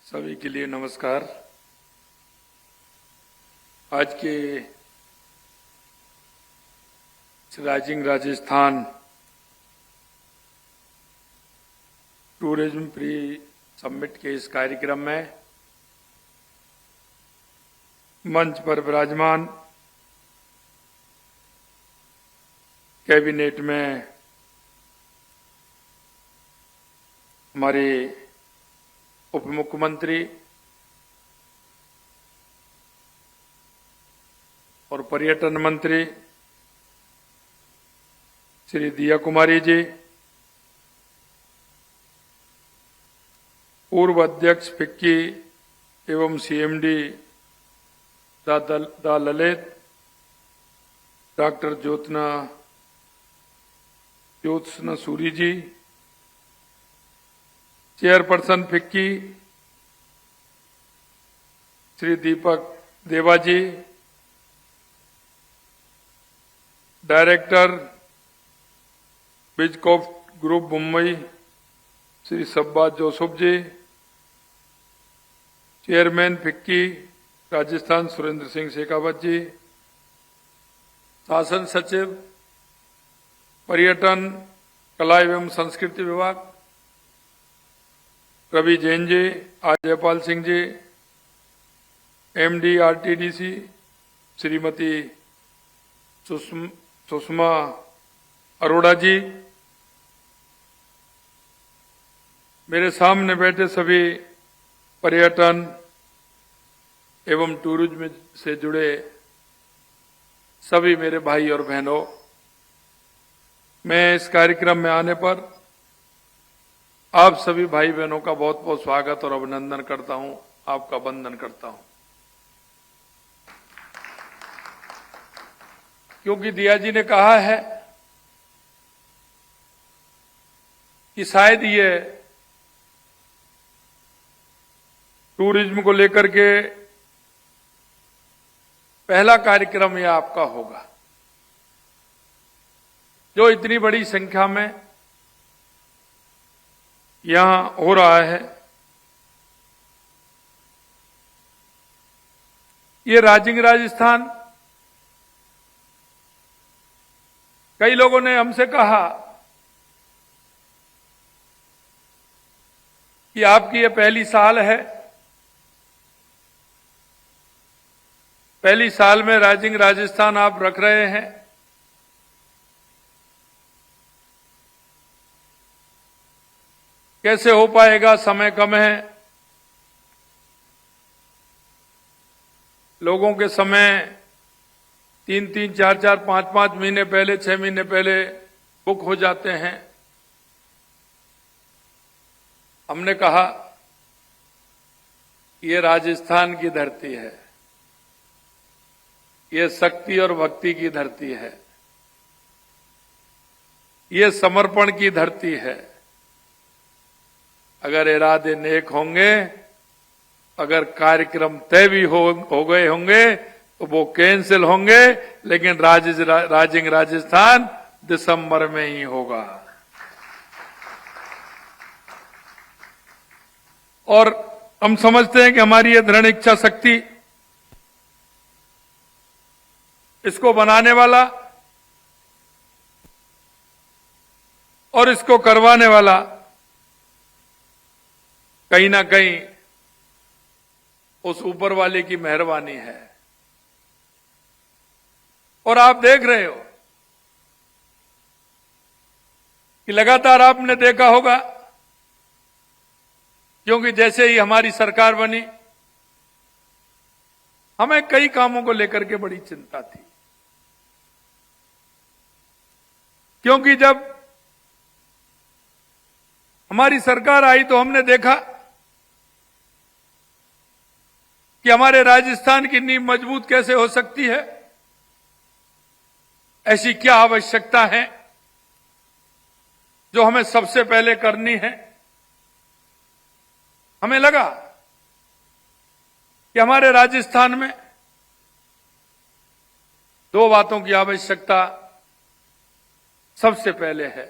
सभी के लिए नमस्कार। आज के rising Rajasthan tourism pre summit के इस कार्यक्रम में मंच पर विराजमान कैबिनेट में हमारे उप मुख्यमंत्री और पर्यटन मंत्री श्री दिया कुमारी जी, पूर्व अध्यक्ष फिक्की एवं CMD the Lalit, doctor Jyotsna Suri ji, chairperson FICCI Shri Deepak Deva ji, director बिजकॉफ ग्रुप मुंबई श्री सब्बा जोसेफ जी, चेयरमैन फिक्की राजस्थान सुरेंद्र सिंह शेखावत जी, शासन सचिव पर्यटन कला एवं संस्कृति विभाग रवि जैन जी, जयपाल सिंह जी, एमडी आरटीडीसी श्रीमती सुषमा अरोड़ा जी, मेरे सामने बैठे सभी पर्यटन एवं टूरिज्म से जुड़े सभी मेरे भाई और बहनों, मैं इस कार्यक्रम में आने पर आप सभी भाई बहनों का बहुत बहुत स्वागत और अभिनंदन करता हूं, आपका वंदन करता हूं। क्योंकि दिया जी ने कहा है कि शायद ये टूरिज्म को लेकर के पहला कार्यक्रम यह आपका होगा जो इतनी बड़ी संख्या में यहां हो रहा है। ये राइजिंग राजस्थान, कई लोगों ने हमसे कहा कि आपकी ये पहली साल है, पहली साल में राइजिंग राजस्थान आप रख रहे हैं, कैसे हो पाएगा, समय कम है, लोगों के समय 3-3, 4-4, 5-5 महीने पहले, 6 महीने पहले बुक हो जाते हैं। हमने कहा ये राजस्थान की धरती है, ये शक्ति और भक्ति की धरती है, ये समर्पण की धरती है। अगर इरादे नेक होंगे, अगर कार्यक्रम तय भी हो गए होंगे तो वो कैंसिल होंगे, लेकिन राइजिंग राजस्थान दिसंबर में ही होगा। और हम समझते हैं कि हमारी ये दृढ़ इच्छा शक्ति, इसको बनाने वाला और इसको करवाने वाला कहीं ना कहीं उस ऊपर वाले की मेहरबानी है। और आप देख रहे हो कि लगातार आपने देखा होगा, क्योंकि जैसे ही हमारी सरकार बनी, हमें कई कामों को लेकर के बड़ी चिंता थी। क्योंकि जब हमारी सरकार आई तो हमने देखा कि हमारे राजस्थान की नींव मजबूत कैसे हो सकती है, ऐसी क्या आवश्यकता है जो हमें सबसे पहले करनी है। हमें लगा कि हमारे राजस्थान में दो बातों की आवश्यकता सबसे पहले है,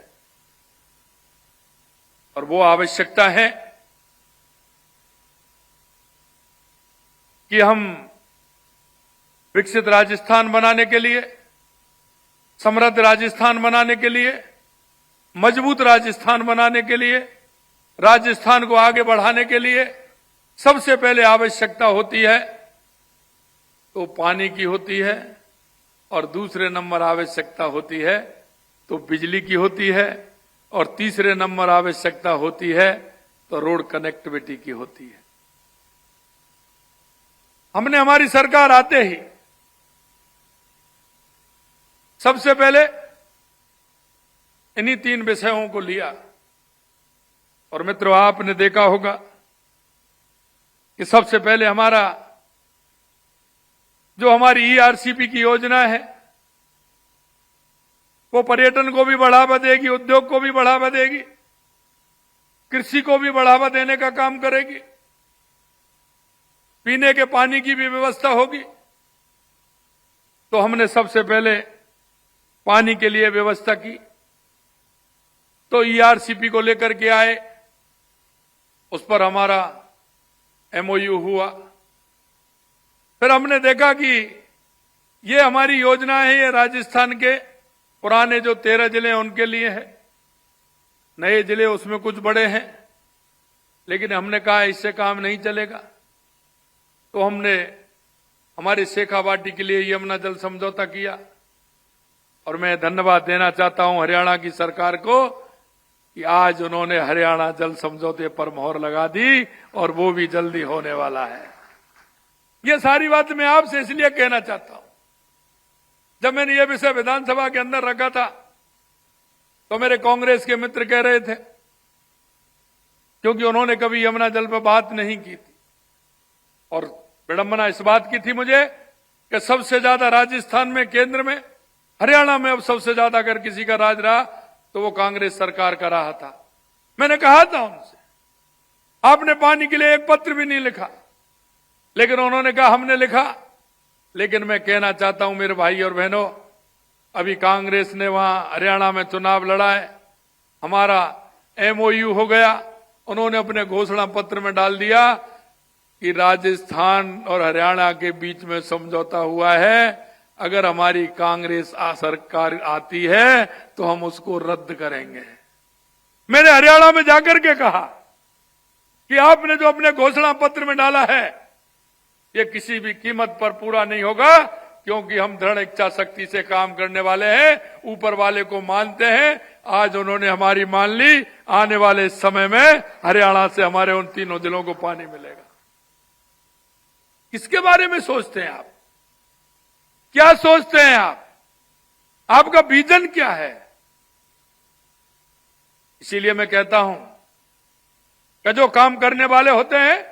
और वो आवश्यकता है कि हम विकसित राजस्थान बनाने के लिए, समृद्ध राजस्थान बनाने के लिए, मजबूत राजस्थान बनाने के लिए, राजस्थान को आगे बढ़ाने के लिए सबसे पहले आवश्यकता होती है तो पानी की होती है, और दूसरे नंबर आवश्यकता होती है तो बिजली की होती है, और तीसरे नंबर आवश्यकता होती है तो रोड कनेक्टिविटी की होती है। हमने हमारी सरकार आते ही सबसे पहले इन्हीं 3 विषयों को लिया। और मित्रों, आपने देखा होगा कि सबसे पहले हमारा जो हमारी ईआरसीपी की योजना है वो पर्यटन को भी बढ़ावा देगी, उद्योग को भी बढ़ावा देगी, कृषि को भी बढ़ावा देने का काम करेगी, पीने के पानी की भी व्यवस्था होगी। तो हमने सबसे पहले पानी के लिए व्यवस्था की, तो ईआरसीपी को लेकर के आए, उस पर हमारा एमओयू हुआ। फिर हमने देखा कि ये हमारी योजना है, ये राजस्थान के पुराने जो 13 जिले हैं उनके लिए है, नए जिले उसमें कुछ बड़े हैं, लेकिन हमने कहा इससे काम नहीं चलेगा। तो हमने हमारे शेखावाटी के लिए यमुना जल समझौता किया। और मैं धन्यवाद देना चाहता हूं हरियाणा की सरकार को कि आज उन्होंने हरियाणा जल समझौते पर मोहर लगा दी, और वो भी जल्दी होने वाला है। ये सारी बात मैं आपसे इसलिए कहना चाहता हूं, जब मैंने ये विषय विधानसभा के अंदर रखा था तो मेरे कांग्रेस के मित्र कह रहे थे, क्योंकि उन्होंने कभी यमुना जल पर बात नहीं की थी, और विडंबना इस बात की थी मुझे कि सबसे ज्यादा राजस्थान में, केंद्र में, हरियाणा में अब सबसे ज्यादा अगर किसी का राज रहा तो वो कांग्रेस सरकार का रहा था। मैंने कहा था उनसे, आपने पानी के लिए एक पत्र भी नहीं लिखा, लेकिन उन्होंने कहा हमने लिखा। लेकिन मैं कहना चाहता हूं मेरे भाई और बहनों, अभी कांग्रेस ने वहां हरियाणा में चुनाव लड़ा है, हमारा एमओयू हो गया, उन्होंने अपने घोषणा पत्र में डाल दिया कि राजस्थान और हरियाणा के बीच में समझौता हुआ है, अगर हमारी कांग्रेस सरकार आती है तो हम उसको रद्द करेंगे। मैंने हरियाणा में जाकर के कहा कि आपने जो अपने घोषणा पत्र में डाला है ये किसी भी कीमत पर पूरा नहीं होगा, क्योंकि हम दृढ़ इच्छा शक्ति से काम करने वाले हैं, ऊपर वाले को मानते हैं। आज उन्होंने हमारी मान ली, आने वाले समय में हरियाणा से हमारे उन 3 जिलों को पानी मिलेगा। किसके बारे में सोचते हैं आप? क्या सोचते हैं आप? आपका विजन क्या है? इसीलिए मैं कहता हूं कि जो काम करने वाले होते हैं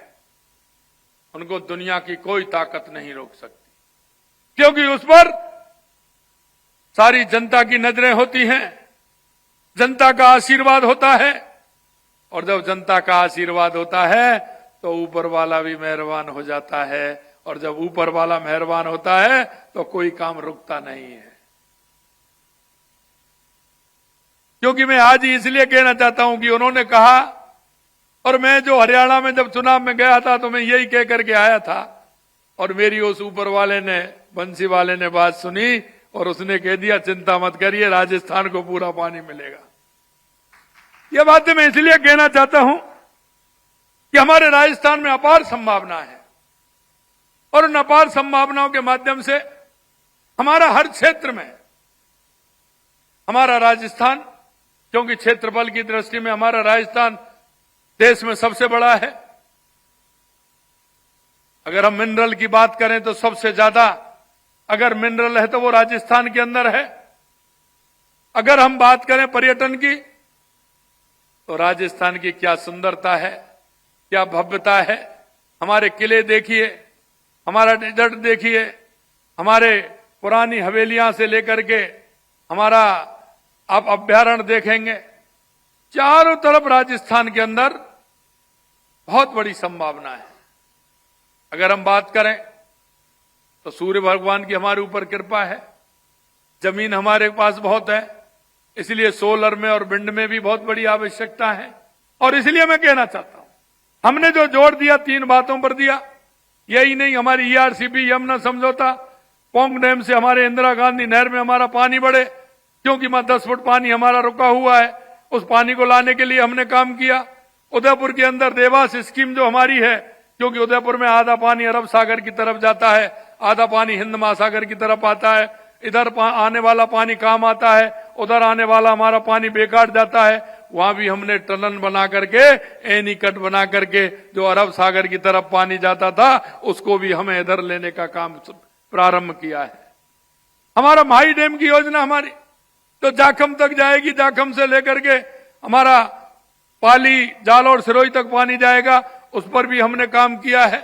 उनको दुनिया की कोई ताकत नहीं रोक सकती, क्योंकि उस पर सारी जनता की नजरें होती हैं, जनता का आशीर्वाद होता है, और जब जनता का आशीर्वाद होता है तो ऊपर वाला भी मेहरबान हो जाता है, और जब ऊपर वाला मेहरबान होता है तो कोई काम रुकता नहीं है। क्योंकि मैं आज ही इसलिए कहना चाहता हूं कि उन्होंने कहा, और मैं जो हरियाणा में जब चुनाव में गया था तो मैं यही कह करके आया था, और मेरी उस ऊपर वाले ने, बंसी वाले ने बात सुनी और उसने कह दिया चिंता मत करिए, राजस्थान को पूरा पानी मिलेगा। यह बातें मैं इसलिए कहना चाहता हूं कि हमारे राजस्थान में अपार संभावना है, और उन अपार संभावनाओं के माध्यम से हमारा हर क्षेत्र में, हमारा राजस्थान, क्योंकि क्षेत्रफल की दृष्टि में हमारा राजस्थान देश में सबसे बड़ा है। अगर हम मिनरल की बात करें तो सबसे ज्यादा अगर मिनरल है तो वो राजस्थान के अंदर है। अगर हम बात करें पर्यटन की तो राजस्थान की क्या सुंदरता है, क्या भव्यता है। हमारे किले देखिए, हमारा डेजर्ट देखिए, हमारे पुरानी हवेलियां से लेकर के हमारा आप अभ्यारण्य देखेंगे, चारों तरफ राजस्थान के अंदर बहुत बड़ी संभावना है। अगर हम बात करें तो सूर्य भगवान की हमारे ऊपर कृपा है, जमीन हमारे पास बहुत है, इसलिए सोलर में और विंड में भी बहुत बड़ी आवश्यकता है। और इसलिए मैं कहना चाहता हूं, हमने जो जोर दिया 3 बातों पर दिया यही नहीं, हमारी ईआरसीपी यमुना समझौता, पोंग डैम से हमारे इंदिरा गांधी नहर में हमारा पानी बढ़े, क्योंकि वहां 10 फुट पानी हमारा रुका हुआ है, उस पानी को लाने के लिए हमने काम किया। उदयपुर के अंदर देवास स्कीम जो हमारी है, क्योंकि उदयपुर में आधा पानी अरब सागर की तरफ जाता है, आधा पानी हिंद महासागर की तरफ आता है, इधर आने वाला पानी काम आता है, उधर आने वाला हमारा पानी बेकार जाता है। वहां भी हमने टनल बना करके, एनीकट बना करके, जो अरब सागर की तरफ पानी जाता था उसको भी हमें इधर लेने का काम प्रारंभ किया है। हमारा माही डैम की योजना हमारी तो जाखम तक जाएगी, जाखम से लेकर के हमारा पाली, जालौर, सिरोही तक पानी जाएगा, उस पर भी हमने काम किया है।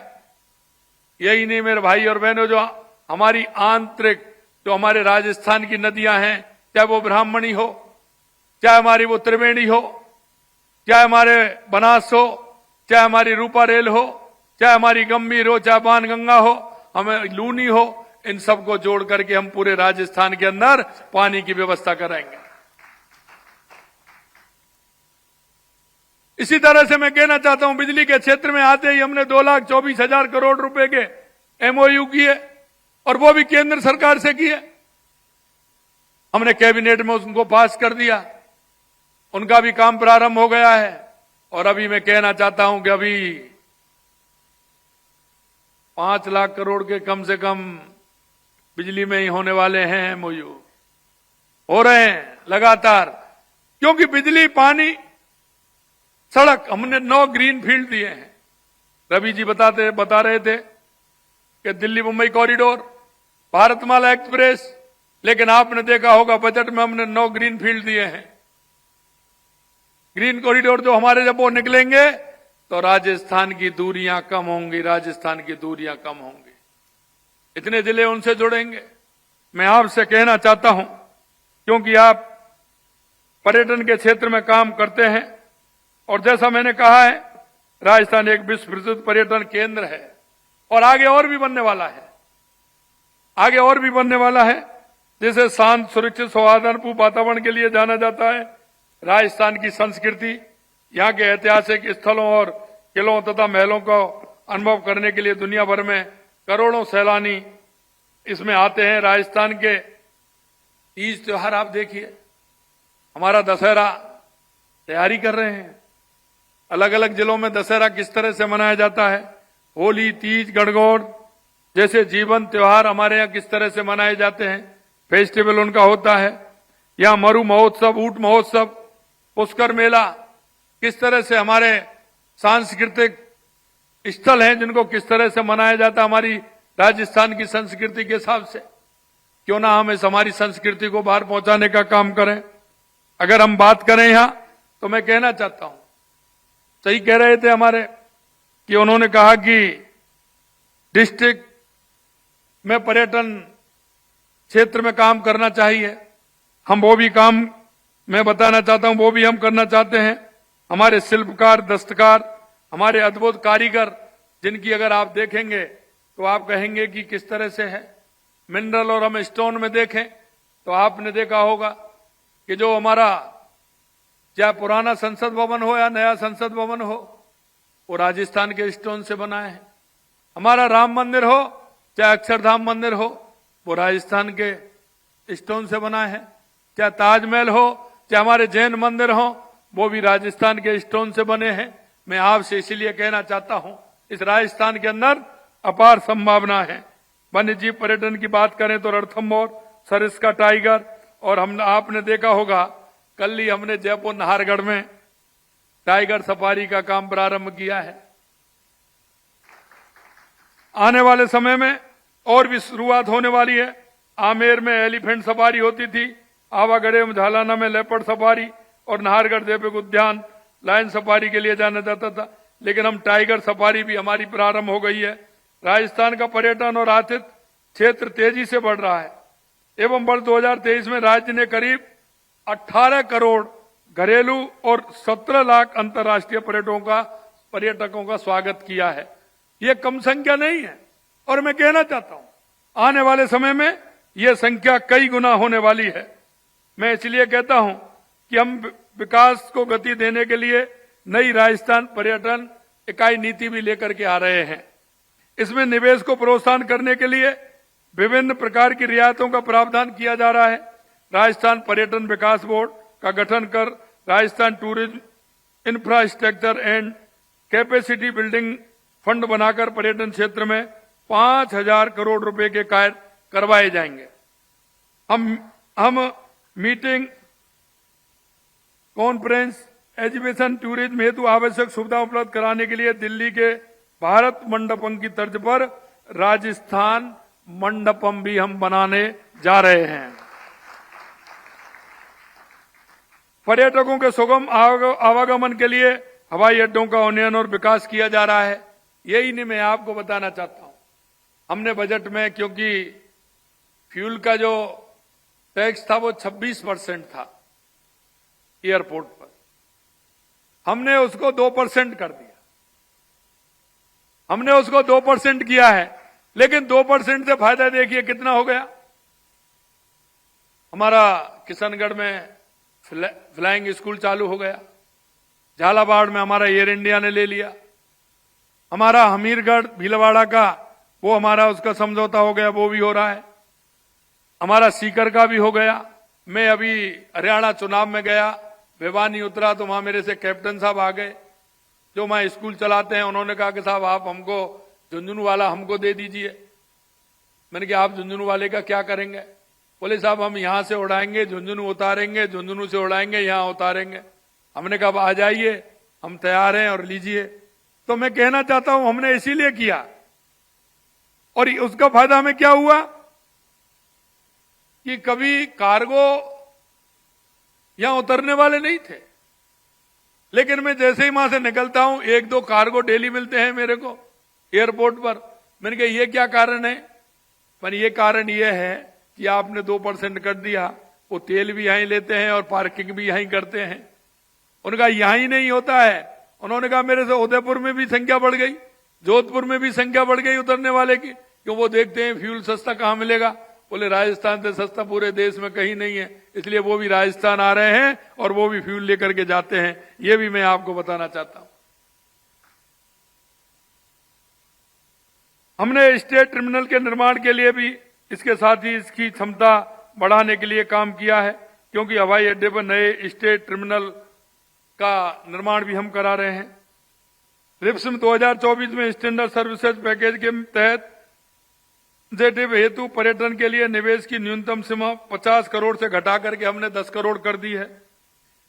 यही नहीं मेरे भाई और बहनों, जो हमारी आंतरिक, जो हमारे राजस्थान की नदियां हैं, चाहे वो ब्राह्मणी हो, चाहे हमारी वो त्रिवेणी हो, चाहे हमारे बनास हो, चाहे हमारी रूपा रेल हो, चाहे हमारी गंभीर हो, चाहे बाणगंगा हो, हमें लूनी हो, इन सबको जोड़ करके हम पूरे राजस्थान के अंदर पानी की व्यवस्था कराएंगे। इसी तरह से मैं कहना चाहता हूं, बिजली के क्षेत्र में आते ही हमने 2,24,000 करोड़ रुपए के एमओयू किए, और वो भी केंद्र सरकार से किए। हमने कैबिनेट में उनको पास कर दिया, उनका भी काम प्रारंभ हो गया है। और अभी मैं कहना चाहता हूं कि अभी 5 लाख करोड़ के कम से कम बिजली में ही होने वाले हैं एमओयू, हो रहे हैं लगातार, क्योंकि बिजली, पानी, सड़क, हमने 9 ग्रीन फील्ड दिए हैं। रवि जी बता रहे थे कि दिल्ली मुंबई कॉरिडोर, भारतमाला एक्सप्रेस, लेकिन आपने देखा होगा बजट में हमने 9 ग्रीन फील्ड दिए हैं। ग्रीन कॉरिडोर जो हमारे जब वो निकलेंगे तो राजस्थान की दूरियां कम होंगी, राजस्थान की दूरियां कम होंगी, इतने जिले उनसे जुड़ेंगे। मैं आपसे कहना चाहता हूं, क्योंकि आप पर्यटन के क्षेत्र में काम करते हैं, और जैसा मैंने कहा है, राजस्थान एक विश्व प्रसिद्ध पर्यटन केंद्र है, और आगे और भी बनने वाला है, आगे और भी बनने वाला है। जैसे शांत, सुरक्षित, सौहार्दपूर्ण वातावरण के लिए जाना जाता है। राजस्थान की संस्कृति, यहाँ के ऐतिहासिक स्थलों और किलों तथा महलों को अनुभव करने के लिए दुनिया भर में करोड़ों सैलानी इसमें आते हैं। राजस्थान के तीज त्योहार आप देखिए, हमारा दशहरा तैयारी कर रहे हैं, अलग अलग जिलों में दशहरा किस तरह से मनाया जाता है, होली, तीज, गणगौर जैसे जीवन त्योहार हमारे यहाँ किस तरह से मनाए जाते हैं, फेस्टिवल उनका होता है। यहाँ मरु महोत्सव, ऊंट महोत्सव, पुष्कर मेला, किस तरह से हमारे सांस्कृतिक स्थल हैं जिनको किस तरह से मनाया जाता है हमारी राजस्थान की संस्कृति के हिसाब से। क्यों ना हम इस हमारी संस्कृति को बाहर पहुंचाने का काम करें। अगर हम बात करें यहां, तो मैं कहना चाहता हूं, सही कह रहे थे हमारे कि उन्होंने कहा कि डिस्ट्रिक्ट में पर्यटन क्षेत्र में काम करना चाहिए। हम वो भी काम मैं बताना चाहता हूं, वो भी हम करना चाहते हैं। हमारे शिल्पकार, दस्तकार, हमारे अद्भुत कारीगर, जिनकी अगर आप देखेंगे तो आप कहेंगे कि किस तरह से है। मिनरल और हम स्टोन में देखें तो आपने देखा होगा कि जो हमारा चाहे पुराना संसद भवन हो या नया संसद भवन हो, वो राजस्थान के स्टोन से बना है। हमारा राम मंदिर हो चाहे अक्षरधाम मंदिर हो, वो राजस्थान के स्टोन से बना है। चाहे ताजमहल हो चाहे हमारे जैन मंदिर हो, वो भी राजस्थान के स्टोन से बने हैं। मैं आपसे इसीलिए कहना चाहता हूं, इस राजस्थान के अंदर अपार संभावना है। वन्य जीव पर्यटन की बात करें तो रणथंभौर, सरिस्का टाइगर, और हम आपने देखा होगा कल ही हमने जयपुर नाहरगढ़ में टाइगर सफारी का काम प्रारंभ किया है। आने वाले समय में और भी शुरुआत होने वाली है। आमेर में एलिफेंट सफारी होती थी, आवागढ़ में झालाना में लेपर्ड सफारी, और नाहरगढ़ देवक उद्यान लायन सफारी के लिए जाना जाता था, लेकिन हम टाइगर सफारी भी हमारी प्रारंभ हो गई है। राजस्थान का पर्यटन और आतिथ्य क्षेत्र तेजी से बढ़ रहा है एवं वर्ष 2023 में राज्य ने करीब 18 करोड़ घरेलू और 17 लाख अंतर्राष्ट्रीय पर्यटकों का स्वागत किया है। ये कम संख्या नहीं है, और मैं कहना चाहता हूं आने वाले समय में यह संख्या कई गुना होने वाली है। मैं इसलिए कहता हूं कि हम विकास को गति देने के लिए नई राजस्थान पर्यटन इकाई नीति भी लेकर के आ रहे हैं। इसमें निवेश को प्रोत्साहन करने के लिए विभिन्न प्रकार की रियायतों का प्रावधान किया जा रहा है। राजस्थान पर्यटन विकास बोर्ड का गठन कर Rajasthan tourism infrastructure and capacity building fund बनाकर पर्यटन क्षेत्र में 5,000 करोड़ रुपए के कार्य करवाए जाएंगे। हम मीटिंग, कॉन्फ्रेंस, एजुकेशन, टूरिज्म हेतु आवश्यक सुविधा उपलब्ध कराने के लिए दिल्ली के भारत मंडपम की तर्ज पर राजस्थान मंडपम भी हम बनाने जा रहे हैं। पर्यटकों के सुगम आवागमन के लिए हवाई अड्डों का उन्नयन और विकास किया जा रहा है। यही नहीं मैं आपको बताना चाहता हूं। हमने बजट में, क्योंकि फ्यूल का जो टैक्स था वो 26% था एयरपोर्ट पर, हमने उसको 2% कर दिया। हमने उसको 2% किया है, लेकिन 2% से फायदा देखिए कितना हो गया। हमारा किशनगढ़ में फ्लाइंग स्कूल चालू हो गया, झालावाड़ में हमारा एयर इंडिया ने ले लिया, हमारा हमीरगढ़ भीलवाड़ा का वो हमारा उसका समझौता हो गया, वो भी हो रहा है, हमारा सीकर का भी हो गया। मैं अभी हरियाणा चुनाव में गया, भिवानी उतरा तो वहां मेरे से कैप्टन साहब आ गए जो वहां स्कूल चलाते हैं। उन्होंने कहा कि साहब आप हमको झुंझुनू वाला हमको दे दीजिए। मैंने कहा आप झुंझुनू वाले का क्या करेंगे? बोले साहब हम यहां से उड़ाएंगे, झुंझुनू उतारेंगे, झुंझुनू से उड़ाएंगे, यहां उतारेंगे। हमने कहा आ जाइए, हम तैयार हैं और लीजिए। तो मैं कहना चाहता हूं हमने इसीलिए किया, और उसका फायदा हमें क्या हुआ कि कभी कार्गो यहां उतरने वाले नहीं थे, लेकिन मैं जैसे ही वहां से निकलता हूं 1-2 कार्गो डेली मिलते हैं मेरे को एयरपोर्ट पर। मैंने कहा ये क्या कारण है? पर ये कारण ये है कि आपने 2% कर दिया, वो तेल भी यहीं लेते हैं और पार्किंग भी यहीं करते हैं। उनका यहीं नहीं होता है। उन्होंने कहा मेरे से उदयपुर में भी संख्या बढ़ गई, जोधपुर में भी संख्या बढ़ गई उतरने वाले की, क्यों वो देखते हैं फ्यूल सस्ता कहां मिलेगा। बोले राजस्थान से सस्ता पूरे देश में कहीं नहीं है, इसलिए वो भी राजस्थान आ रहे हैं और वो भी फ्यूल लेकर के जाते हैं। ये भी मैं आपको बताना चाहता हूं। हमने स्टेट टर्मिनल के निर्माण के लिए भी, इसके साथ ही इसकी क्षमता बढ़ाने के लिए काम किया है, क्योंकि हवाई अड्डे पर नए स्टेट टर्मिनल का निर्माण भी हम करा रहे हैं। रिप्सम 2024 में स्टैंडर्ड सर्विसेज पैकेज के तहत जेटिव हेतु पर्यटन के लिए निवेश की न्यूनतम सीमा 50 करोड़ से घटा करके हमने 10 करोड़ कर दी है।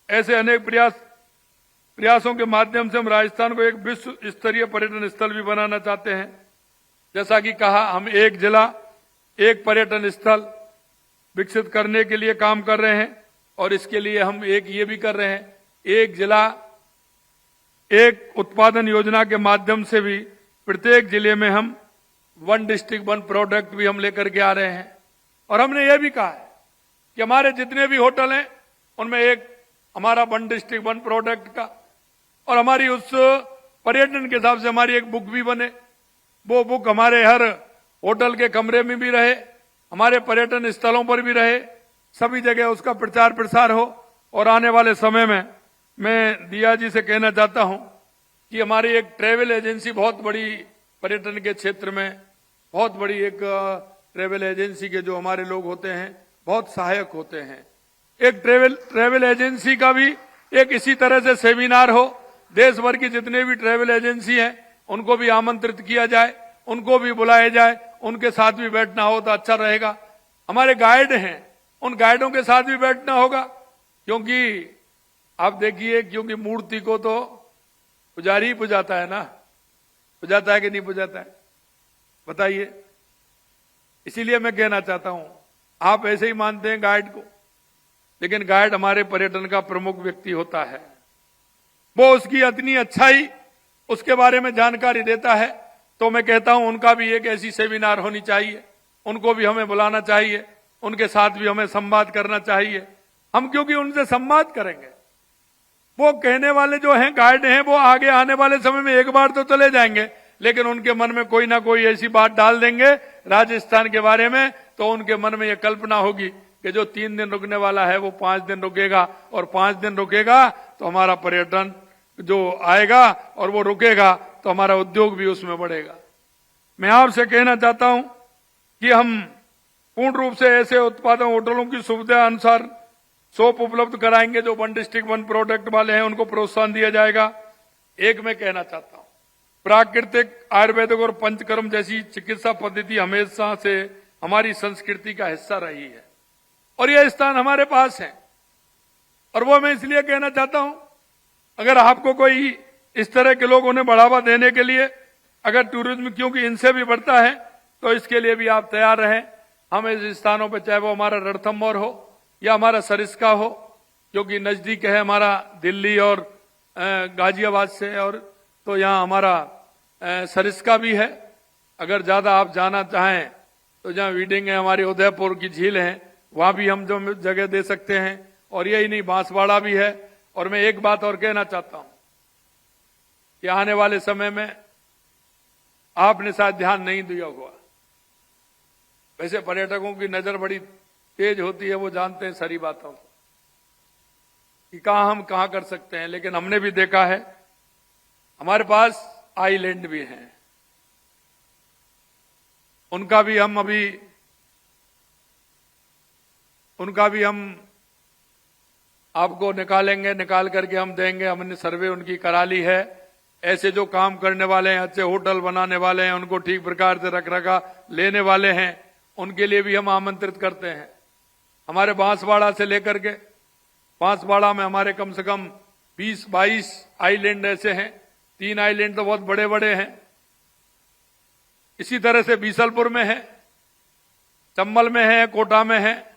ऐसे अनेक प्रयासों के माध्यम से हम राजस्थान को एक विश्व स्तरीय पर्यटन स्थल भी बनाना चाहते हैं। जैसा कि कहा, हम एक जिला एक पर्यटन स्थल विकसित करने के लिए काम कर रहे हैं, और इसके लिए हम एक ये भी कर रहे हैं, एक जिला एक उत्पादन योजना के माध्यम से भी प्रत्येक जिले में हम 1 डिस्ट्रिक्ट 1 प्रोडक्ट भी हम लेकर के आ रहे हैं। और हमने ये भी कहा है कि हमारे जितने भी होटल हैं उनमें एक हमारा 1 डिस्ट्रिक्ट 1 प्रोडक्ट का, और हमारी उस पर्यटन के हिसाब से हमारी एक बुक भी बने। वो बुक हमारे हर होटल के कमरे में भी रहे, हमारे पर्यटन स्थलों पर भी रहे, सभी जगह उसका प्रचार प्रसार हो। और आने वाले समय में मैं दिया जी से कहना चाहता हूं कि हमारी एक ट्रेवल एजेंसी, बहुत बड़ी पर्यटन के क्षेत्र में बहुत बड़ी एक ट्रेवल एजेंसी के जो हमारे लोग होते हैं बहुत सहायक होते हैं। एक ट्रेवल एजेंसी का भी एक इसी तरह से सेमिनार हो, देश भर की जितने भी ट्रेवल एजेंसी हैं उनको भी आमंत्रित किया जाए, उनको भी बुलाया जाए, उनके साथ भी बैठना हो तो अच्छा रहेगा। हमारे गाइड हैं, उन गाइडों के साथ भी बैठना होगा, क्योंकि आप देखिए, क्योंकि मूर्ति को तो पुजारी ही पुजाता है ना, पुजाता है कि नहीं पुजाता है बताइए। इसीलिए मैं कहना चाहता हूं, आप ऐसे ही मानते हैं गाइड को, लेकिन गाइड हमारे पर्यटन का प्रमुख व्यक्ति होता है। वो उसकी इतनी अच्छाई उसके बारे में जानकारी देता है। तो मैं कहता हूं उनका भी एक ऐसी सेमिनार होनी चाहिए, उनको भी हमें बुलाना चाहिए, उनके साथ भी हमें संवाद करना चाहिए। हम क्योंकि उनसे संवाद करेंगे, वो कहने वाले जो हैं गाइड हैं, वो आगे आने वाले समय में एक बार तो चले जाएंगे, लेकिन उनके मन में कोई ना कोई ऐसी बात डाल देंगे राजस्थान के बारे में, तो उनके मन में यह कल्पना होगी कि जो 3 दिन रुकने वाला है वो 5 दिन रुकेगा, और 5 दिन रुकेगा तो हमारा पर्यटन जो आएगा और वो रुकेगा तो हमारा उद्योग भी उसमें बढ़ेगा। मैं आपसे कहना चाहता हूं कि हम पूर्ण रूप से ऐसे उत्पादन होटलों की सुविधा अनुसार सोप उपलब्ध कराएंगे जो 1 डिस्ट्रिक्ट 1 प्रोडक्ट वाले हैं, उनको प्रोत्साहन दिया जाएगा। एक मैं कहना चाहता हूं, प्राकृतिक, आयुर्वेदिक और पंचकर्म जैसी चिकित्सा पद्धति हमेशा से हमारी संस्कृति का हिस्सा रही है और यह स्थान हमारे पास है। और वो मैं इसलिए कहना चाहता हूं, अगर आपको कोई इस तरह के लोग उन्हें बढ़ावा देने के लिए, अगर टूरिज्म क्योंकि इनसे भी बढ़ता है, तो इसके लिए भी आप तैयार रहें। हम इस स्थानों पर, चाहे वो हमारा रणथंभौर हो या हमारा सरिस्का हो, क्योंकि नजदीक है हमारा दिल्ली और गाजियाबाद से, और तो यहाँ हमारा सरिस्का भी है। अगर ज्यादा आप जाना चाहें तो जहाँ वीडिंग है, हमारी उदयपुर की झील है, वहां भी हम जो जगह दे सकते हैं। और यही नहीं, बांसवाड़ा भी है। और मैं एक बात और कहना चाहता हूं कि आने वाले समय में आपने शायद ध्यान नहीं दिया हुआ, वैसे पर्यटकों की नजर बड़ी तेज होती है, वो जानते हैं सारी बातों को कि हम कहां कर सकते हैं। लेकिन हमने भी देखा है, हमारे पास आइलैंड भी हैं, उनका भी हम आपको निकालेंगे, निकाल करके हम देंगे। हमने सर्वे उनकी करा ली है। ऐसे जो काम करने वाले हैं, अच्छे होटल बनाने वाले हैं, उनको ठीक प्रकार से रख रखाव लेने वाले हैं, उनके लिए भी हम आमंत्रित करते हैं। हमारे बांसवाड़ा से लेकर के, बांसवाड़ा में हमारे कम से कम 20-22 आइलैंड ऐसे हैं। 3 आइलैंड तो बहुत बड़े बड़े हैं। इसी तरह से बीसलपुर में है, चंबल में है, कोटा में है।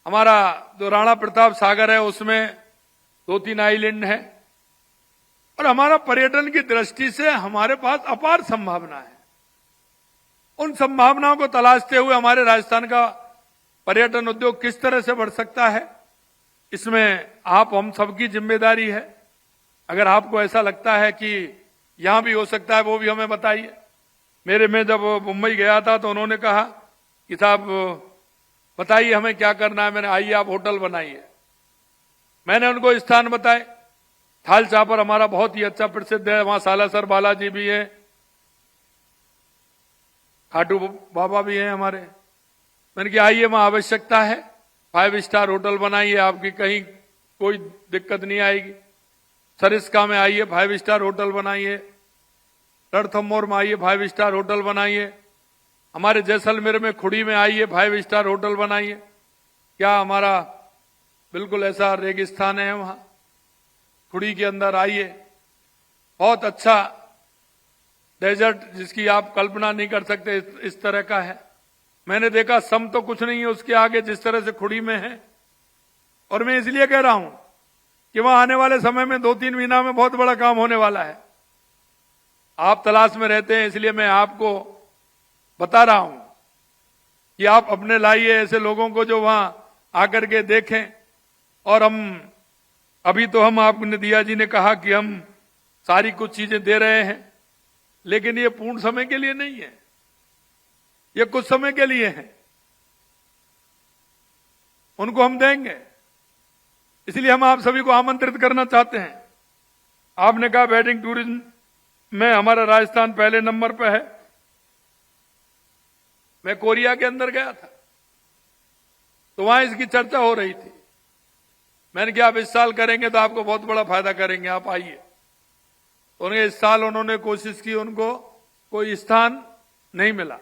हमारा जो राणा प्रताप सागर है, उसमें 2-3 आइलैंड है। और हमारा पर्यटन की दृष्टि से हमारे पास अपार संभावना है। उन संभावनाओं को तलाशते हुए हमारे राजस्थान का पर्यटन उद्योग किस तरह से बढ़ सकता है, इसमें हम सबकी जिम्मेदारी है। अगर आपको ऐसा लगता है कि यहां भी हो सकता है, वो भी हमें बताइए। मैं जब मुंबई गया था तो उन्होंने कहा कि साहब बताइए हमें क्या करना है। मैंने, आइए आप होटल बनाइए। मैंने उनको स्थान बताए। थाल चापर हमारा बहुत ही अच्छा प्रसिद्ध है, वहां सालासर बालाजी भी है, खाटू बाबा भी है हमारे। मैंने कहा आइए, वहां आवश्यकता है, 5 स्टार होटल बनाइए, आपकी कहीं कोई दिक्कत नहीं आएगी। सरिस्का में आइए, 5 स्टार होटल बनाइए। रणथंभौर में आइए, 5 स्टार होटल बनाइए। हमारे जैसलमेर में खुड़ी में आइए, 5 स्टार होटल बनाइए। क्या हमारा बिल्कुल ऐसा रेगिस्तान है वहां, खुड़ी के अंदर आइए, बहुत अच्छा डेजर्ट जिसकी आप कल्पना नहीं कर सकते, इस तरह का है। मैंने देखा सम तो कुछ नहीं है उसके आगे, जिस तरह से खुड़ी में है। और मैं इसलिए कह रहा हूं कि वहां आने वाले समय में 2-3 महीना में बहुत बड़ा काम होने वाला है। आप तलाश में रहते हैं, इसलिए मैं आपको बता रहा हूं कि आप अपने लाइए ऐसे लोगों को जो वहां आकर के देखें। और अभी तो आपने दिया जी ने कहा कि हम सारी कुछ चीजें दे रहे हैं, लेकिन ये पूर्ण समय के लिए नहीं है, ये कुछ समय के लिए है। उनको हम देंगे, इसलिए हम आप सभी को आमंत्रित करना चाहते हैं। आपने कहा वेडिंग टूरिज्म में हमारा राजस्थान पहले नंबर पर है। मैं कोरिया के अंदर गया था तो वहां इसकी चर्चा हो रही थी। मैंने कहा आप इस साल करेंगे तो आपको बहुत बड़ा फायदा करेंगे, आप आइए। तो इस साल उन्होंने कोशिश की, उनको कोई स्थान नहीं मिला।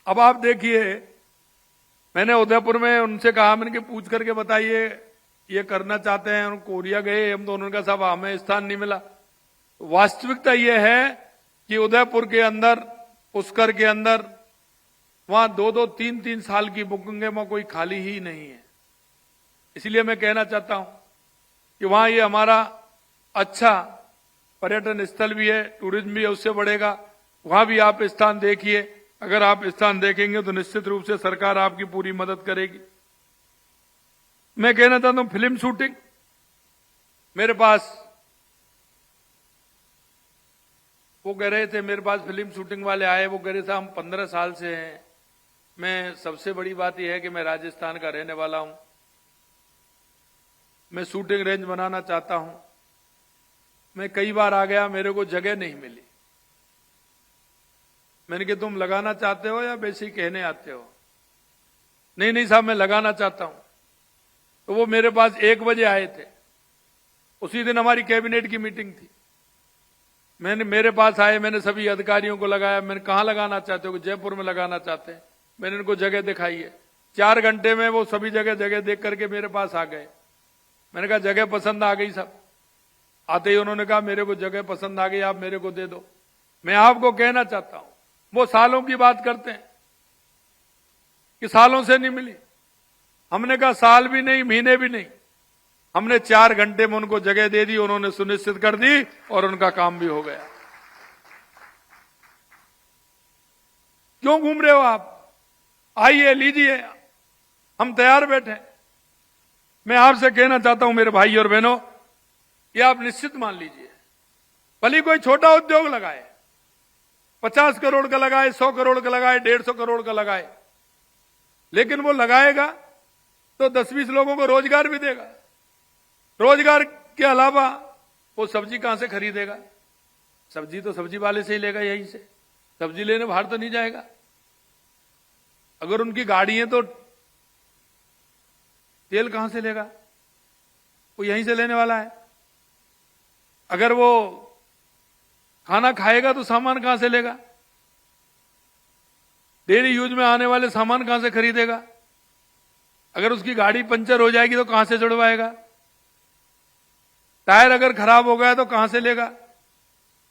अब आप देखिए, मैंने उदयपुर में उनसे कहा, मैंने कि पूछ करके बताइए ये करना चाहते हैं। कोरिया गए हम तो उन्होंने कहा साहब हमें स्थान नहीं मिला। वास्तविकता यह है कि उदयपुर के अंदर, पुष्कर के अंदर, वहां 2-2, 3-3 साल की बुकिंग है, वहां कोई खाली ही नहीं है। इसलिए मैं कहना चाहता हूं कि वहां ये हमारा अच्छा पर्यटन स्थल भी है, टूरिज्म भी है, उससे बढ़ेगा। वहां भी आप स्थान देखिए। अगर आप स्थान देखेंगे तो निश्चित रूप से सरकार आपकी पूरी मदद करेगी। मैं कहना चाहता हूं फिल्म शूटिंग, मेरे पास वो कह रहे थे, मेरे पास फिल्म शूटिंग वाले आए, वो कह रहे थे हम 15 साल से हैं। मैं, सबसे बड़ी बात यह है कि मैं राजस्थान का रहने वाला हूं, मैं शूटिंग रेंज बनाना चाहता हूं। मैं कई बार आ गया, मेरे को जगह नहीं मिली। मैंने कहा तुम लगाना चाहते हो या वैसे ही कहने आते हो? नहीं नहीं साहब, मैं लगाना चाहता हूं। तो वो मेरे पास 1 बजे आए थे। उसी दिन हमारी कैबिनेट की मीटिंग थी। मेरे पास आए, मैंने सभी अधिकारियों को लगाया। मैंने कहाँ लगाना चाहते हो? जयपुर में लगाना चाहते हैं। मैंने इनको जगह दिखाई है। 4 घंटे में वो सभी जगह देख करके मेरे पास आ गए। मैंने कहा जगह पसंद आ गई सब। आते ही उन्होंने कहा मेरे को जगह पसंद आ गई, आप मेरे को दे दो। मैं आपको कहना चाहता हूं, वो सालों की बात करते हैं कि सालों से नहीं मिली। हमने कहा साल भी नहीं, महीने भी नहीं। हमने 4 घंटे में उनको जगह दे दी, उन्होंने सुनिश्चित कर दी और उनका काम भी हो गया। क्यों घूम रहे हो आप? आइए, लीजिए, हम तैयार बैठे। मैं आपसे कहना चाहता हूं मेरे भाई और बहनों, ये आप निश्चित मान लीजिए, भले कोई छोटा उद्योग लगाए, 50 करोड़ का लगाए, 100 करोड़ का लगाए, 150 करोड़ का लगाए, लेकिन वो लगाएगा तो 10-20 लोगों को रोजगार भी देगा। रोजगार के अलावा वो सब्जी कहां से खरीदेगा? सब्जी तो सब्जी वाले से ही लेगा, यहीं से। सब्जी लेने बाहर तो नहीं जाएगा। अगर उनकी गाड़ी है तो तेल कहां से लेगा? वो यहीं से लेने वाला है। अगर वो खाना खाएगा तो सामान कहां से लेगा? डेली यूज में आने वाले सामान कहां से खरीदेगा? अगर उसकी गाड़ी पंचर हो जाएगी तो कहां से जुड़वाएगा? टायर अगर खराब हो गया तो कहां से लेगा?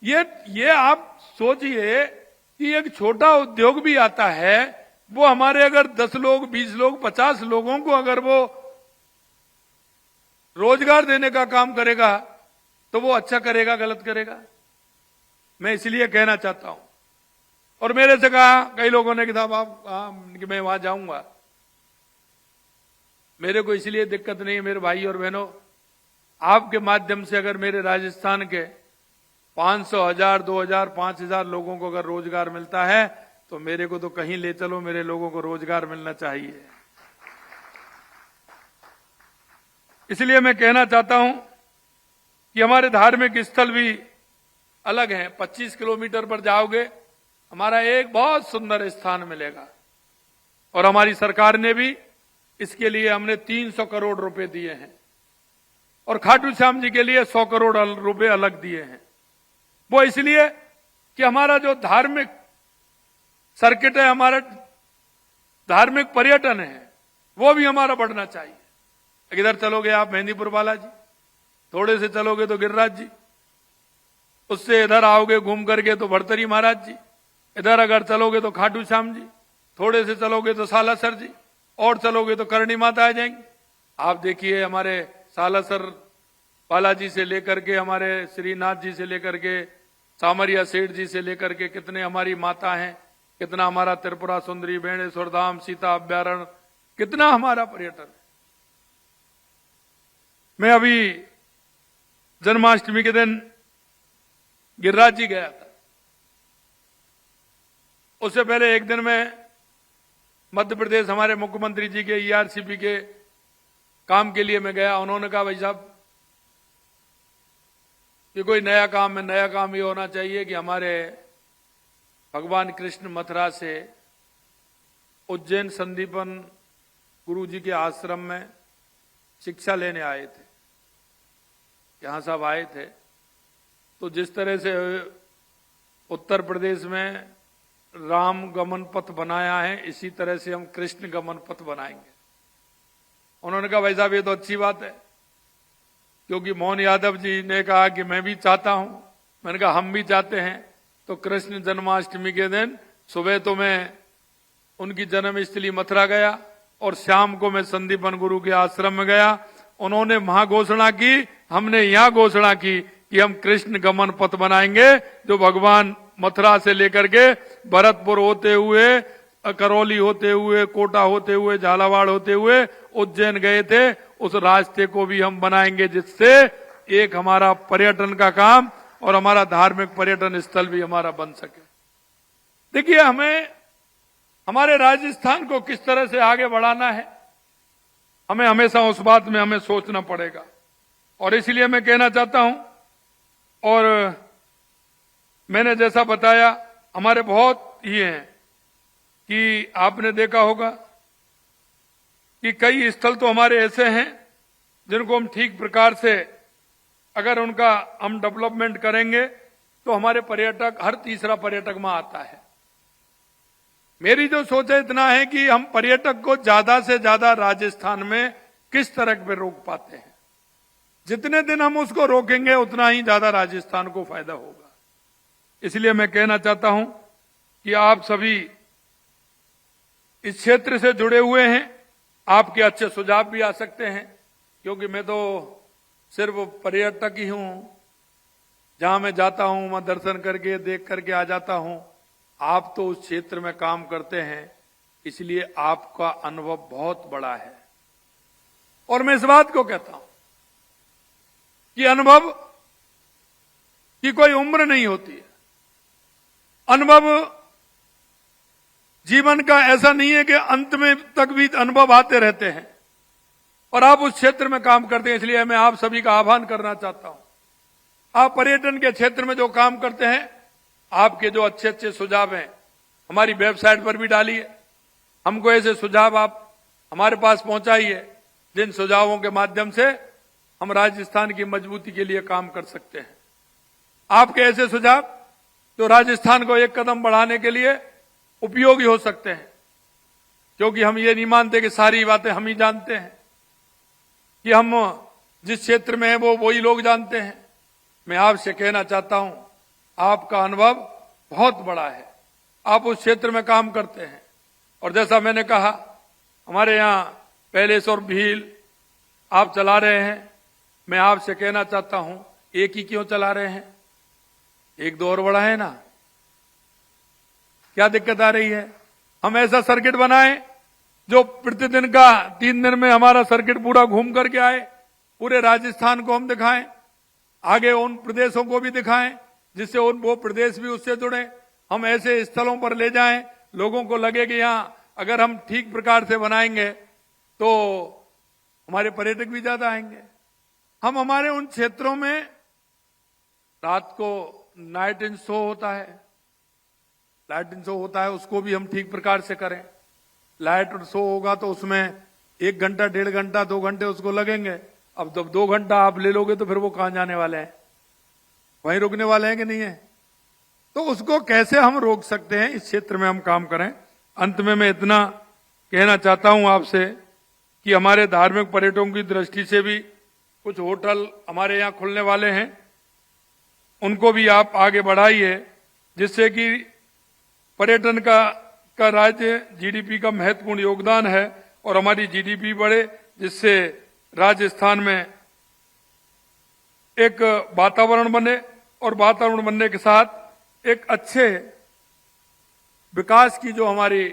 ये आप सोचिए कि एक छोटा उद्योग भी आता है, वो हमारे अगर 10 लोग, 20 लोग, 50 लोगों को अगर वो रोजगार देने का काम करेगा तो वो अच्छा करेगा, गलत करेगा? मैं इसलिए कहना चाहता हूं। और मेरे से कहा कई लोगों ने कि साहब आप कि मैं वहां जाऊंगा। मेरे को इसलिए दिक्कत नहीं है मेरे भाई और बहनों, आपके माध्यम से अगर मेरे राजस्थान के 500, 1000, 2000, 5000 लोगों को अगर रोजगार मिलता है तो मेरे को तो कहीं ले चलो, मेरे लोगों को रोजगार मिलना चाहिए। इसलिए मैं कहना चाहता हूं कि हमारे धार्मिक स्थल भी अलग हैं। 25 किलोमीटर पर जाओगे, हमारा एक बहुत सुंदर स्थान मिलेगा। और हमारी सरकार ने भी इसके लिए हमने 300 करोड़ रुपए दिए हैं और खाटू श्याम जी के लिए 100 करोड़ रुपए अलग दिए हैं। वो इसलिए कि हमारा जो धार्मिक सर्किट है, हमारा धार्मिक पर्यटन है, वो भी हमारा बढ़ना चाहिए। इधर चलोगे आप मेहंदीपुर बालाजी, थोड़े से चलोगे तो गिरिराज जी, उससे इधर आओगे घूम करके तो भरतरी महाराज जी, इधर अगर चलोगे तो खाटू श्याम जी, थोड़े से चलोगे तो सालासर जी, और चलोगे तो करणी माता आ जाएंगी। आप देखिए हमारे सालासर बालाजी से लेकर के, हमारे श्रीनाथ जी से लेकर के, सामरिया सेठ जी से लेकर के कितने हमारी माता हैं, कितना हमारा त्रिपुरा सुंदरी, बेणेश्वर धाम, सीता अभ्यारण्य, कितना हमारा पर्यटन है। मैं अभी जन्माष्टमी के दिन गिरिराज जी गया था। उससे पहले एक दिन मैं मध्य प्रदेश हमारे मुख्यमंत्री जी के ERCP के काम के लिए मैं गया। उन्होंने कहा भाई साहब कि कोई नया काम है, नया काम ये होना चाहिए कि हमारे भगवान कृष्ण मथुरा से उज्जैन संदीपन गुरु जी के आश्रम में शिक्षा लेने आए थे। यहां साहब आए थे तो जिस तरह से उत्तर प्रदेश में राम गमन पथ बनाया है, इसी तरह से हम कृष्ण गमन पथ बनाएंगे। उन्होंने कहा भाई साहब ये तो अच्छी बात है, क्योंकि मोहन यादव जी ने कहा कि मैं भी चाहता हूं। मैंने कहा हम भी चाहते हैं। तो कृष्ण जन्माष्टमी के दिन सुबह तो मैं उनकी जन्मस्थली मथुरा गया और शाम को मैं संदीपन गुरु के आश्रम में गया। उन्होंने वहां घोषणा की, हमने यहां घोषणा की कि हम कृष्ण गमन पथ बनाएंगे, जो भगवान मथुरा से लेकर के भरतपुर होते हुए, करौली होते हुए, कोटा होते हुए, झालावाड़ होते हुए उज्जैन गए थे, उस रास्ते को भी हम बनाएंगे, जिससे एक हमारा पर्यटन का काम और हमारा धार्मिक पर्यटन स्थल भी हमारा बन सके। देखिए हमें हमारे राजस्थान को किस तरह से आगे बढ़ाना है, हमें हमेशा उस बात में हमें सोचना पड़ेगा। और इसलिए मैं कहना चाहता हूं, और मैंने जैसा बताया हमारे बहुत ही हैं कि आपने देखा होगा कि कई स्थल तो हमारे ऐसे हैं जिनको हम ठीक प्रकार से अगर उनका हम डेवलपमेंट करेंगे तो हमारे पर्यटक, हर तीसरा पर्यटक वहां आता है। मेरी जो सोच है इतना है कि हम पर्यटक को ज्यादा से ज्यादा राजस्थान में किस तरह पे रोक पाते हैं। जितने दिन हम उसको रोकेंगे उतना ही ज्यादा राजस्थान को फायदा होगा। इसलिए मैं कहना चाहता हूं कि आप सभी इस क्षेत्र से जुड़े हुए हैं, आपके अच्छे सुझाव भी आ सकते हैं, क्योंकि मैं तो सिर्फ पर्यटक ही हूं। जहां मैं जाता हूं वहां दर्शन करके देख करके आ जाता हूं। आप तो उस क्षेत्र में काम करते हैं, इसलिए आपका अनुभव बहुत बड़ा है। और मैं इस बात को कहता हूं कि अनुभव की कोई उम्र नहीं होती है। अनुभव जीवन का ऐसा नहीं है कि अंत में तक भी अनुभव आते रहते हैं। और आप उस क्षेत्र में काम करते हैं, इसलिए मैं आप सभी का आह्वान करना चाहता हूं। आप पर्यटन के क्षेत्र में जो काम करते हैं, आपके जो अच्छे अच्छे सुझाव हैं हमारी वेबसाइट पर भी डालिए। हमको ऐसे सुझाव आप हमारे पास पहुंचाइए जिन सुझावों के माध्यम से हम राजस्थान की मजबूती के लिए काम कर सकते हैं। आपके ऐसे सुझाव जो राजस्थान को एक कदम बढ़ाने के लिए उपयोगी हो सकते हैं, क्योंकि हम ये नहीं मानते कि सारी बातें हम ही जानते हैं, कि हम जिस क्षेत्र में हैं वो वही लोग जानते हैं। मैं आपसे कहना चाहता हूं, आपका अनुभव बहुत बड़ा है, आप उस क्षेत्र में काम करते हैं। और जैसा मैंने कहा, हमारे यहां पैलेस और भील आप चला रहे हैं। मैं आपसे कहना चाहता हूं, एक ही क्यों चला रहे हैं, एक दो और बड़ा है ना, क्या दिक्कत आ रही है? हम ऐसा सर्किट बनाएं जो प्रतिदिन का 3 दिन में हमारा सर्किट पूरा घूम करके आए, पूरे राजस्थान को हम दिखाएं, आगे उन प्रदेशों को भी दिखाएं, जिससे वो प्रदेश भी उससे जुड़े। हम ऐसे स्थलों पर ले जाएं, लोगों को लगे कि यहां अगर हम ठीक प्रकार से बनाएंगे तो हमारे पर्यटक भी ज्यादा आएंगे। हम हमारे उन क्षेत्रों में रात को नाइट इन शो होता है, लाइट इन शो होता है, उसको भी हम ठीक प्रकार से करें। लाइट और शो होगा तो उसमें 1 घंटा 1.5 घंटा 2 घंटे उसको लगेंगे। अब जब 2 घंटा आप ले लोगे तो फिर वो कहां जाने वाले हैं, वहीं रुकने वाले हैं कि नहीं है? तो उसको कैसे हम रोक सकते हैं, इस क्षेत्र में हम काम करें। अंत में मैं इतना कहना चाहता हूं आपसे कि हमारे धार्मिक पर्यटकों की दृष्टि से भी कुछ होटल हमारे यहां खुलने वाले हैं, उनको भी आप आगे बढ़ाइए, जिससे कि पर्यटन का राज्य जीडीपी का महत्वपूर्ण योगदान है और हमारी जीडीपी बढ़े, जिससे राजस्थान में एक वातावरण बने और वातावरण बनने के साथ एक अच्छे विकास की जो हमारी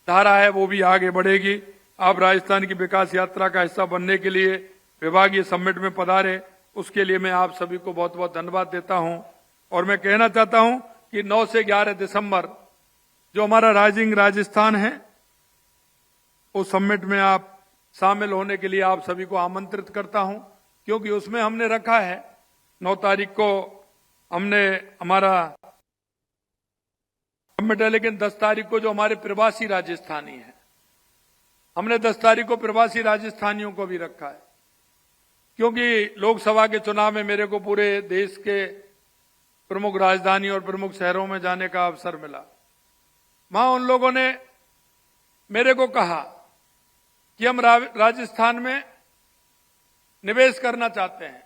धारा है वो भी आगे बढ़ेगी। आप राजस्थान की विकास यात्रा का हिस्सा बनने के लिए विभागीय समिट में पधारे, उसके लिए मैं आप सभी को बहुत बहुत धन्यवाद देता हूं। और मैं कहना चाहता हूं कि 9 से 11 दिसंबर जो हमारा राइजिंग राजस्थान है, उस समिट में आप शामिल होने के लिए आप सभी को आमंत्रित करता हूं, क्योंकि उसमें हमने रखा है 9 तारीख को हमने हमारा समिट है, लेकिन 10 तारीख को जो हमारे प्रवासी राजस्थानी हैं, हमने 10 तारीख को प्रवासी राजस्थानियों को भी रखा है, क्योंकि लोकसभा के चुनाव में मेरे को पूरे देश के प्रमुख राजधानी और प्रमुख शहरों में जाने का अवसर मिला। वहां उन लोगों ने मेरे को कहा कि हम राजस्थान में निवेश करना चाहते हैं,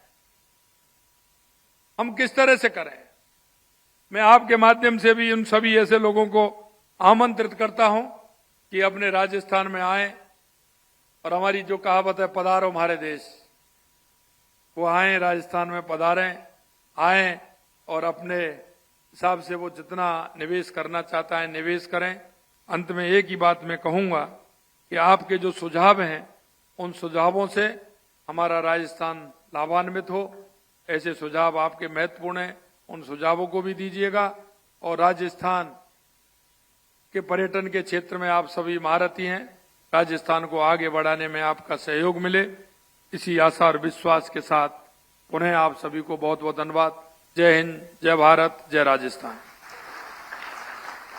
हम किस तरह से करें। मैं आपके माध्यम से भी उन सभी ऐसे लोगों को आमंत्रित करता हूं कि अपने राजस्थान में आएं और हमारी जो कहावत है पधारो हमारे देश, वो आए राजस्थान में, पधारें, आए और अपने हिसाब से वो जितना निवेश करना चाहता है निवेश करें। अंत में एक ही बात मैं कहूंगा कि आपके जो सुझाव हैं उन सुझावों से हमारा राजस्थान लाभान्वित हो। ऐसे सुझाव आपके महत्वपूर्ण हैं, उन सुझावों को भी दीजिएगा और राजस्थान के पर्यटन के क्षेत्र में आप सभी महारथी हैं, राजस्थान को आगे बढ़ाने में आपका सहयोग मिले, इसी आशा और विश्वास के साथ पुनः आप सभी को बहुत बहुत धन्यवाद। जय हिंद, जय भारत, जय राजस्थान।